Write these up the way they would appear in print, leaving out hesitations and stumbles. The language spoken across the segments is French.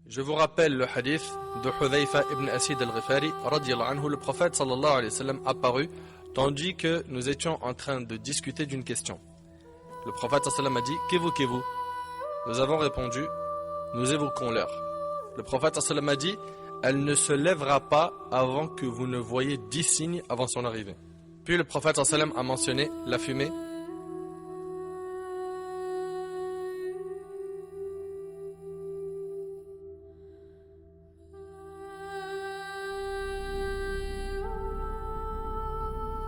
Je vous rappelle le hadith de Hudhayfa ibn Asid al-Ghifari, radiyallahu anhu. Le prophète sallallahu alayhi wa sallam apparut tandis que nous étions en train de discuter d'une question. Le prophète sallallahu alayhi wa sallam a dit: Qu'évoquez-vous? Nous avons répondu: Nous évoquons l'heure. Le prophète sallallahu alayhi wa sallam a dit: Elle ne se lèvera pas avant que vous ne voyez 10 signes avant son arrivée. Puis le prophète sallallahu alayhi wa sallam a mentionné la fumée,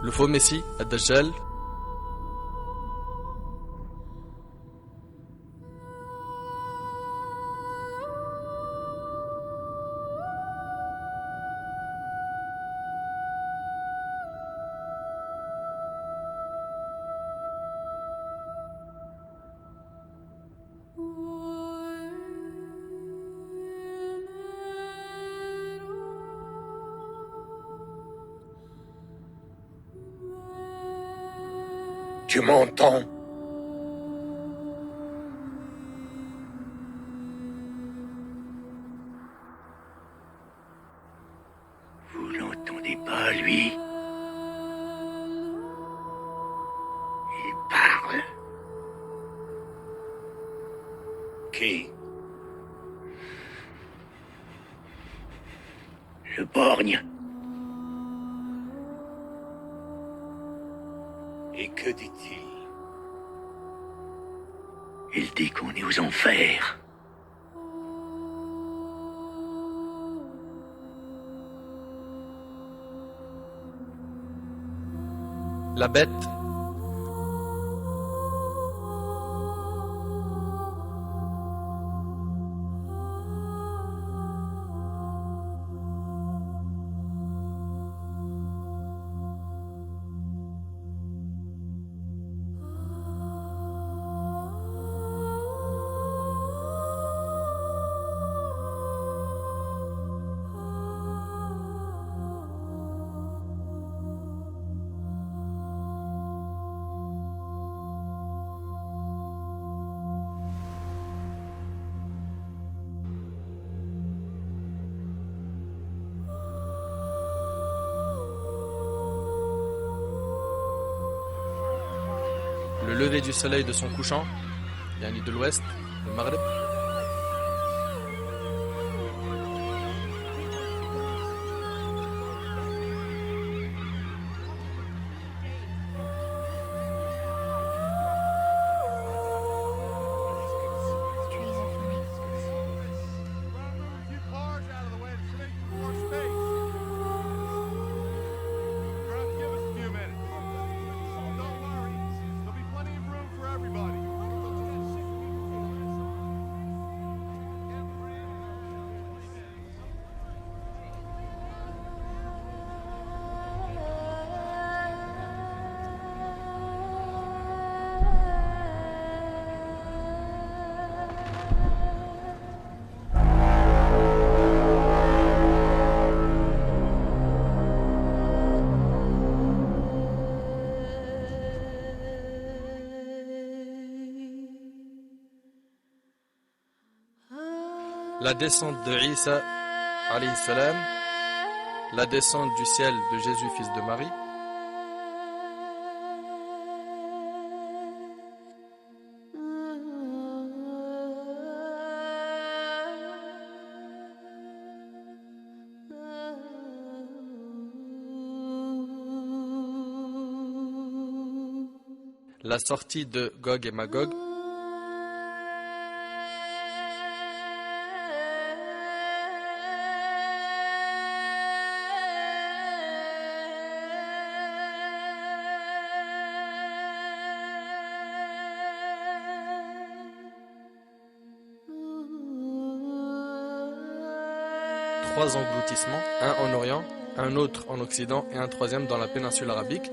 le faux messie, Ad-Dajjal, Tu m'entends? Vous l'entendez pas, lui? Il parle. Qui? Le borgne. Et que dit-il? Il dit qu'on est aux enfers. la bête, le lever du soleil de son couchant, yani de l'ouest, le Maghreb, la descente de Isa alayhi salam, la descente du ciel de Jésus fils de Marie, la sortie de Gog et Magog, trois engloutissements, un en Orient, un autre en Occident et un troisième dans la péninsule arabique.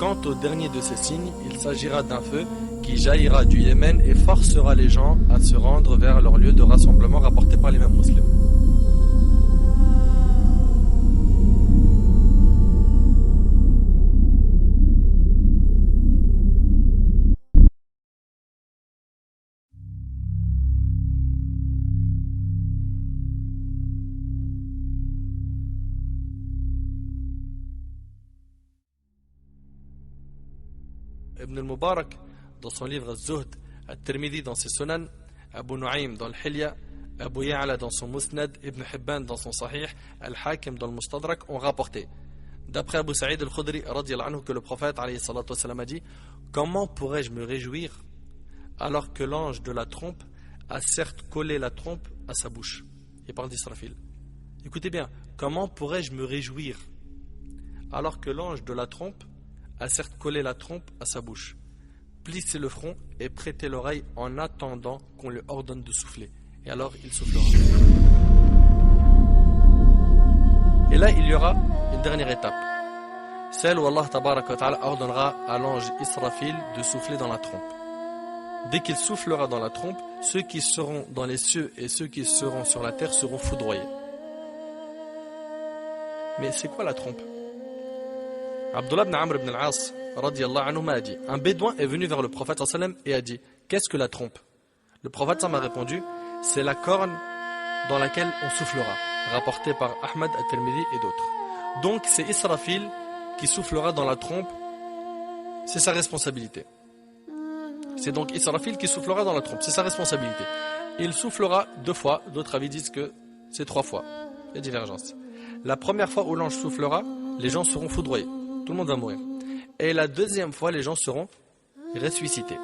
Quant au dernier de ces signes, il s'agira d'un feu qui jaillira du Yémen et forcera les gens à se rendre vers leur lieu de rassemblement rapporté par l'imam Muslim. Ibn al-Mubarak, dans son livre Az-Zuhd, At-Tirmidhi dans ses Sunan, Abu Nu'aym dans l'Hilya, Abu Ya'la dans son Musnad, Ibn Hibban dans son Sahih, Al-Hakim dans le Mustadrak ont rapporté, d'après Abu Sa'id al-Khudri radiyallahu anhu, que le prophète alayhi salatu wassalam a dit: comment pourrais-je me réjouir alors que l'ange de la trompe a certes collé la trompe à sa bouche? Il parle d'Israfil. Écoutez bien, comment pourrais-je me réjouir alors que l'ange de la trompe a certes collé la trompe à sa bouche? Plissez le front et prêtez l'oreille en attendant qu'on lui ordonne de souffler. Et alors il soufflera. Et là il y aura une dernière étape, celle où Allah tabaraka wa ta'ala ordonnera à l'ange Israfil de souffler dans la trompe. Dès qu'il soufflera dans la trompe, ceux qui seront dans les cieux et ceux qui seront sur la terre seront foudroyés. Mais c'est quoi la trompe? Abdullah ibn Amr ibn al-As radiyallahu anhu m'a dit: un bédouin est venu vers le prophète sallam et a dit: qu'est-ce que la trompe? Le prophète sallam a répondu: c'est la corne dans laquelle on soufflera, rapporté par Ahmad at-Tirmidhi et d'autres. Donc c'est Israfil qui soufflera dans la trompe, c'est sa responsabilité. C'est donc Israfil qui soufflera dans la trompe, c'est sa responsabilité. Il soufflera 2 fois, d'autres avis disent que c'est 3 fois. Il y a divergence. La première fois où l'ange soufflera, les gens seront foudroyés. Tout le monde va mourir. Et la deuxième fois, les gens seront ressuscités.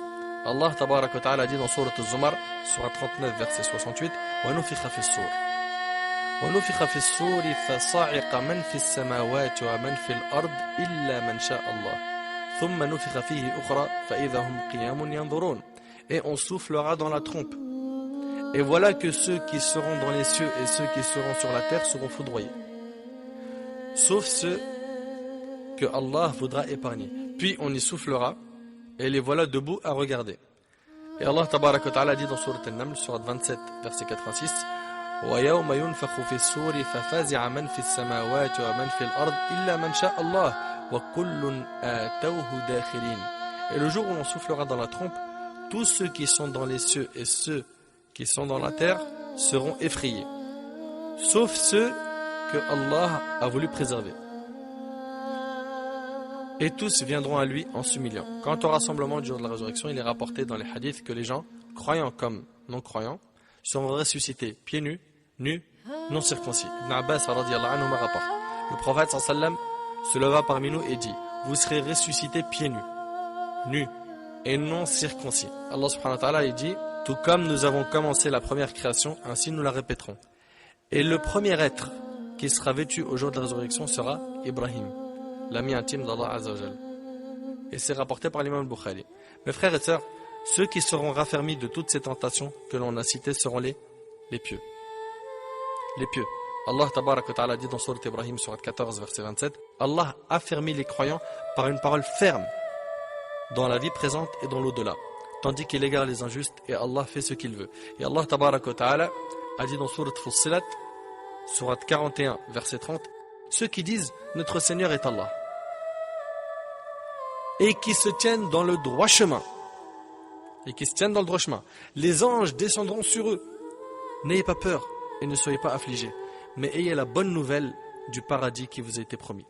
Allah tabaraka wa ta'ala dit dans Surat Az-Zumar, Surat 39, verset 68: وَنُفِخَ فِي الصُّورِ وَنُفِخَ فِي الصُّورِ فَصَعِقَ مَنْ فِي السَّمَاوَاتِ وَمَنْ فِي الْأَرْضِ إِلَّا مَنْ شَاءَ اللَّهُ ثُمَّ نُفِخَ فِيهِ أُخْرَى فَإِذَا هُمْ قِيَامٌ يَنْظُرُونَ. Et on soufflera dans la trompe. Et voilà que ceux qui seront dans les cieux et ceux qui seront sur la terre seront foudroyés, sauf ceux que Allah voudra épargner. Puis on y soufflera et les voilà debout à regarder. Et Allah tabaraka wa ta'ala dit dans Surat An-Naml, Surat 27, verset 86: وَيَوْمَ يُنْفَخُ فِي الصُّورِ فَفَزِعَ مَنْ فِي السَّمَاوَاتِ وَمَنْ فِي الْأَرْضِ إِلَّا مَنْ شَاءَ اللَّهُ وَكُلٌّ آتَوْهُ دَاخِرِينَ. Et le jour où l'on soufflera dans la trompe, tous ceux qui sont dans les cieux et ceux qui sont dans la terre seront effrayés, sauf ceux que Allah a voulu préserver. Et tous viendront à lui en s'humiliant. Quant au rassemblement du jour de la résurrection, il est rapporté dans les hadiths que les gens, croyants comme non-croyants, seront ressuscités pieds nus, non circoncis. Ibn Abbas radiyallahu anhu rapporte: le prophète sallam se leva parmi nous et dit: vous serez ressuscités pieds nus et non circoncis. Allah subhanahu wa ta'ala dit: tout comme nous avons commencé la première création, ainsi nous la répéterons. Et le premier être qui sera vêtu au jour de la résurrection sera Ibrahim, l'ami intime d'Allah Azza wa Jal. Et c'est rapporté par l'imam al-Bukhari. Mes frères et sœurs, ceux qui seront raffermis de toutes ces tentations que l'on a citées seront les pieux. Les pieux. Allah tabaraka wa ta'ala dit dans Surat Ibrahim, Surat 14, verset 27: Allah affermit les croyants par une parole ferme dans la vie présente et dans l'au-delà, tandis qu'il égare les injustes, et Allah fait ce qu'il veut. Et Allah tabaraka wa ta'ala a dit dans Surat Fussilat, Surat 41, verset 30: ceux qui disent notre Seigneur est Allah et qui se tiennent dans le droit chemin, les anges descendront sur eux. N'ayez pas peur et ne soyez pas affligés, mais ayez la bonne nouvelle du paradis qui vous a été promis.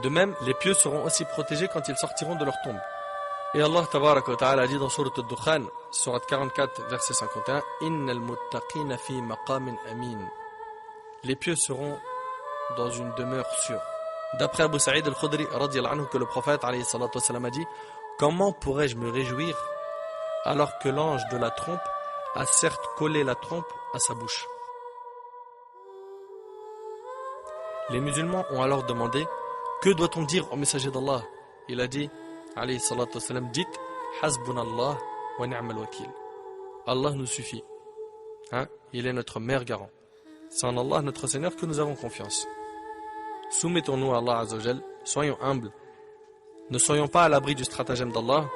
De même, les pieux seront aussi protégés quand ils sortiront de leur tombe. Et Allah tabaraka wa ta'ala dit dans Surat Ad-Dukhan, Surat 44, verset 51: Innal muttaqina fi maqamin amin. Les pieux seront dans une demeure sûre. D'après Abu Sa'id al-Khudri radiyallahu anhu, que le prophète alayhi salatu wassalam a dit: comment pourrais-je me réjouir alors que l'ange de la trompe a certes collé la trompe à sa bouche? Les musulmans ont alors demandé: que doit-on dire au messager d'Allah? Il a dit alayhi salatu wassalam: dites hasbunallah wa ni'mal wakil. Allah nous suffit, il est notre meilleur garant. C'est en Allah notre Seigneur que nous avons confiance. Soumettons-nous à Allah Azza wa Jal, soyons humbles Ne soyons pas à l'abri du stratagème d'Allah.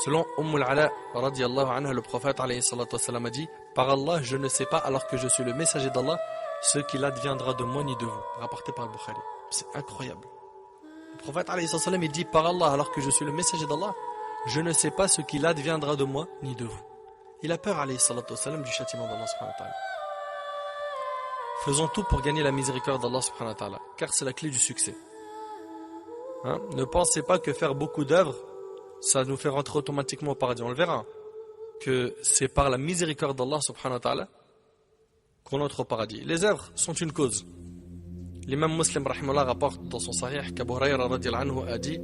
Selon al-Ala radiyallahu anha, le prophète alayhi salatu wassalam a dit: par Allah, je ne sais pas, alors que je suis le messager d'Allah, ce qu'il adviendra de moi ni de vous. Rapporté par Bukhari. C'est incroyable. Le prophète alayhi salatu wassalam, il dit: par Allah, alors que je suis le messager d'Allah, je ne sais pas ce qu'il adviendra de moi ni de vous. Il a peur alayhi salatu wassalam du châtiment d'Allah subhanahu wa ta'ala. Faisons tout pour gagner la miséricorde d'Allah subhanahu wa ta'ala, car c'est la clé du succès. Ne pensez pas que faire beaucoup d'œuvres, ça nous fait rentrer automatiquement au paradis. On le verra. Que c'est par la miséricorde d'Allah subhanahu wa ta'ala qu'on entre au paradis. Les œuvres sont une cause. L'imam Muslim rahimahullah rapporte dans son sahih qu'Abu Hurayra radiyallahu anhu a dit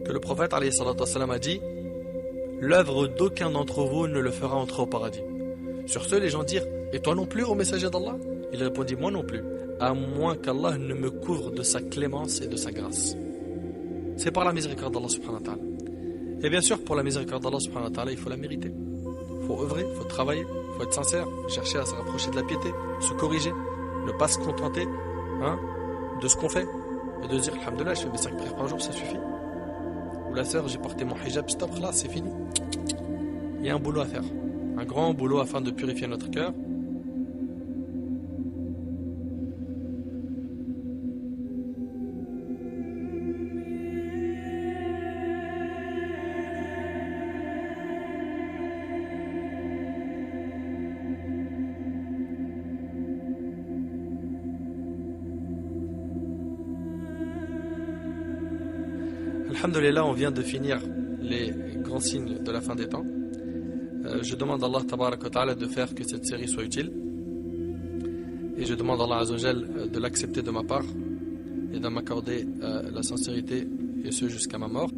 que le prophète alayhi salatu wassalam a dit: l'œuvre d'aucun d'entre vous ne le fera entrer au paradis. Sur ce, les gens dirent: et toi non plus, ô messager d'Allah? Il répondit: moi non plus, à moins qu'Allah ne me couvre de sa clémence et de sa grâce. C'est par la miséricorde d'Allah subhanahu wa ta'ala. Et bien sûr, pour la miséricorde d'Allah subhanahu wa ta'ala, il faut la mériter. Il faut œuvrer, il faut travailler, il faut être sincère, chercher à se rapprocher de la piété, se corriger, ne pas se contenter de ce qu'on fait. Et de dire: alhamdoulilah, je fais mes 5 prières par jour, ça suffit. Ou la sœur, j'ai porté mon hijab, stop, là, c'est fini. Il y a un boulot à faire. Un grand boulot afin de purifier notre cœur. Alhamdulillah, on vient de finir les grands signes de la fin des temps. Je demande à Allah tabarak wa ta'ala de faire que cette série soit utile. Et je demande à Allah azawajal de l'accepter de ma part et de m'accorder la sincérité, et ce jusqu'à ma mort.